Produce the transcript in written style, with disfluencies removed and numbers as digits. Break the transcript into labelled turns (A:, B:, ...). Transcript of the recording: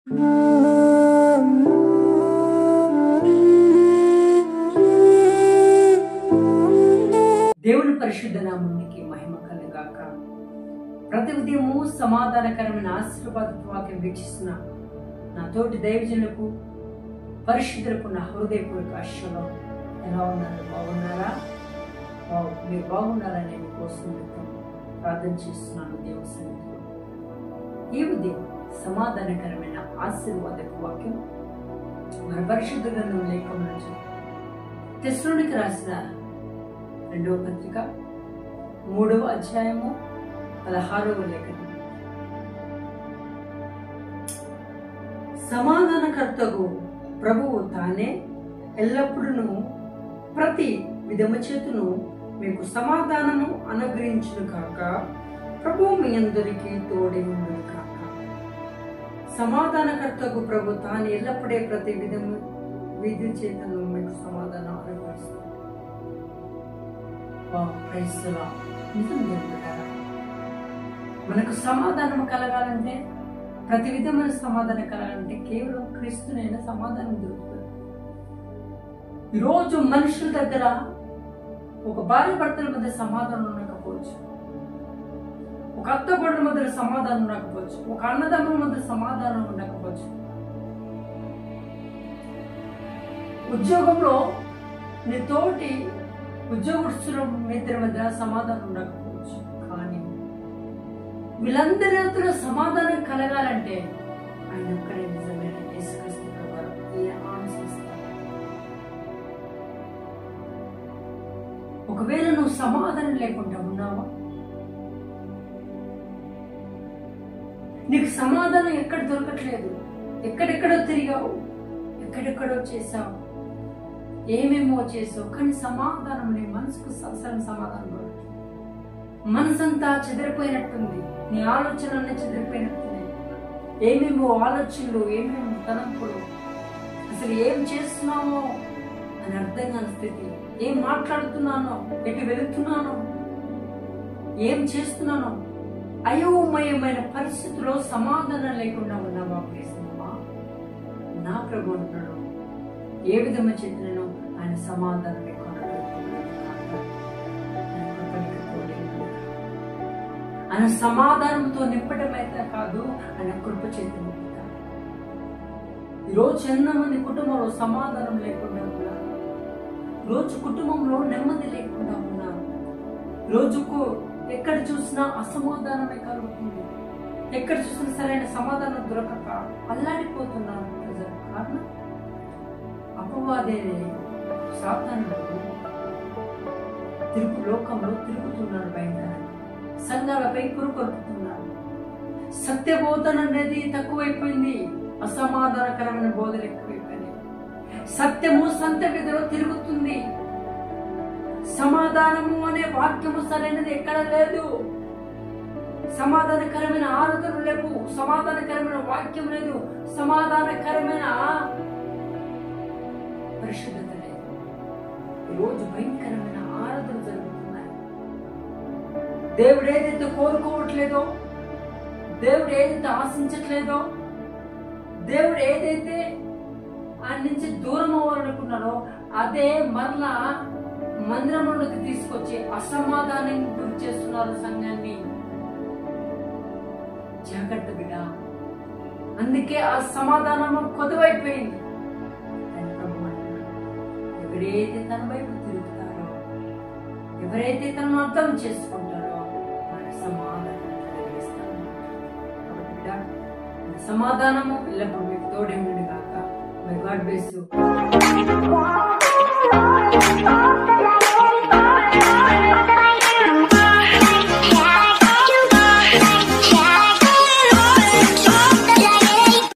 A: దేవుని పరిశుద్ధ నామానికి మహిమ కలుగాక. ప్రతి ఉదయము సమాధానకరమైన ఆశీర్వాద వాక్యం వీక్షిస్తున్న నా తోటి దైవజనులకు పరిశుద్ధులకు నా హృదయపూర్వక ఆశీర్వాదం. ఎలా ఉన్నారు? బాగున్నారా? మీరు బాగున్నారని నేను కోసం ప్రార్థన చేస్తున్నాను దేవుని సన్నిధిలో. ఈ ఉదయం సమాధానకరమైన ఆశీర్వాదపు వాక్యం మన పరిశుద్ధ గ్రంథం లేఖనం నుంచి తెస్సలోనికీయులకు రాసిన 2వ పత్రిక 3వ అధ్యాయము 16వ లేఖనం. సమాధానకర్తకు ప్రభువు తానే ఎల్లప్పుడూ ప్రతి విధము చేతును మీకు సమాధానము అనుగ్రహించును కాక. ప్రభువు మీ అందరికీ తోడై ఉండును కాక. సమాధానకర్తకు ప్రభు తాను ఎల్లప్పుడే ప్రతి విధి చేతను మీకు సమాధానం అనుగ్రహిస్తుంది. మనకు సమాధానం కలగాలంటే, ప్రతి విధమైన సమాధానం కలగాలంటే కేవలం క్రీస్తునైనా సమాధానం దొరుకుతుంది. ఈరోజు మనుషుల దగ్గర ఒక భార్య భర్తల మధ్య సమాధానం ఉండకపోవచ్చు, ఒక అత్త కోడల మధ్య సమాధానం ఉండకపోవచ్చు, ఒక అన్నదమ్ముల మధ్య సమాధానం ఉండకపోవచ్చు, ఉద్యోగంలో నీ తోటి ఉద్యోగస్తుల ఇద్దరి మధ్య సమాధానం ఉండకపోవచ్చు. కానీ వీళ్ళందరితో సమాధానం కలగాలంటే ఆయన ఒక్కడే నిజమైన యేసుక్రీస్తు ప్రభువారు ఆశిస్తారు. ఒకవేళ నువ్వు సమాధానం లేకుండా ఉన్నావా? నీకు సమాధానం ఎక్కడ దొరకట్లేదు, ఎక్కడెక్కడో తిరిగావు, ఎక్కడెక్కడో చేసావు, ఏమేమో చేసావు, కానీ సమాధానం నీ మనసుకు అసలు సమాధానం దొరకట్లేదు. మనసంతా చెదిరిపోయినట్టుంది, నీ ఆలోచన చెదిరిపోయినట్టుంది. ఏమేమో ఆలోచనలు, ఏమేమో తలంపులు, అసలు ఏం చేస్తున్నామో అని అర్థం కాని స్థితి, ఏం మాట్లాడుతున్నానో, ఎటు వెళుతున్నానో, ఏం చేస్తున్నానో అయోమయమైన పరిస్థితిలో సమాధానం లేకుండా ఉన్నావా? ప్రియమా, నా ప్రభు అంటున్నాడు, ఏ విధమైన చేతులను ఆయన సమాధానం లేకుండా ఆయన సమాధానంతో నింపటమైతే కాదు, ఆయన కృప చేతి నింపుతాడు. ఈరోజు ఎంతమంది కుటుంబంలో సమాధానం లేకుండా ఉన్నారు, రోజు కుటుంబంలో నెమ్మది లేకుండా ఉన్నారు, రోజుకు ఎక్కడ చూసినా అసమాధానమే కలుగుతుంది, ఎక్కడ చూసినా సరైన సమాధానం దొరకక అల్లాడిపోతున్నారు ప్రజలు. కారణం అపవాదే, సాతానుడు లోకంలో తిరుగుతున్నాడు, భయంకరంగా సంఘాలపై పురుకొల్పుతున్నాడు. సత్యబోధన అనేది తక్కువైపోయింది, అసమాధానకరమైన బోధలు ఎక్కువైపోయినాయి. సత్యము సంత విధిలో తిరుగుతుంది, సమాధానము అనే వాక్యము సరైనది ఎక్కడ లేదు. సమాధానకరమైన ఆలోచనలు లేవు, సమాధానకరమైన వాక్యం లేదు, సమాధానకరమైన పరిశుద్ధత లేదు. ఈరోజు భయంకరమైన ఆరాధన జరుగుతున్నాయి. దేవుడు ఏదైతే కోరుకోవట్లేదో, దేవుడు ఏదైతే ఆశించట్లేదో, దేవుడు ఏదైతే ఆయన నుంచి దూరం అవ్వాలనుకున్నాడో అదే మరలా మందిరంలోకి తీసుకొచ్చి అసమాధానం గురి చేస్తున్నారు సంఘాన్ని. జాగ్రత్త బిడ్డ, అందుకే ఆ సమాధానం కొదువైపోయింది. ఎవరైతే తన వైపు తిరుగుతారో, ఎవరైతే తనను అర్థం చేసుకుంటారో వారి సమాధానం కలిగిస్తారు. కాబట్టి బిడ్డ, సమాధానము ఎల్లప్పుడూ మీకు తోడే ఉండును గాక. My God bless you.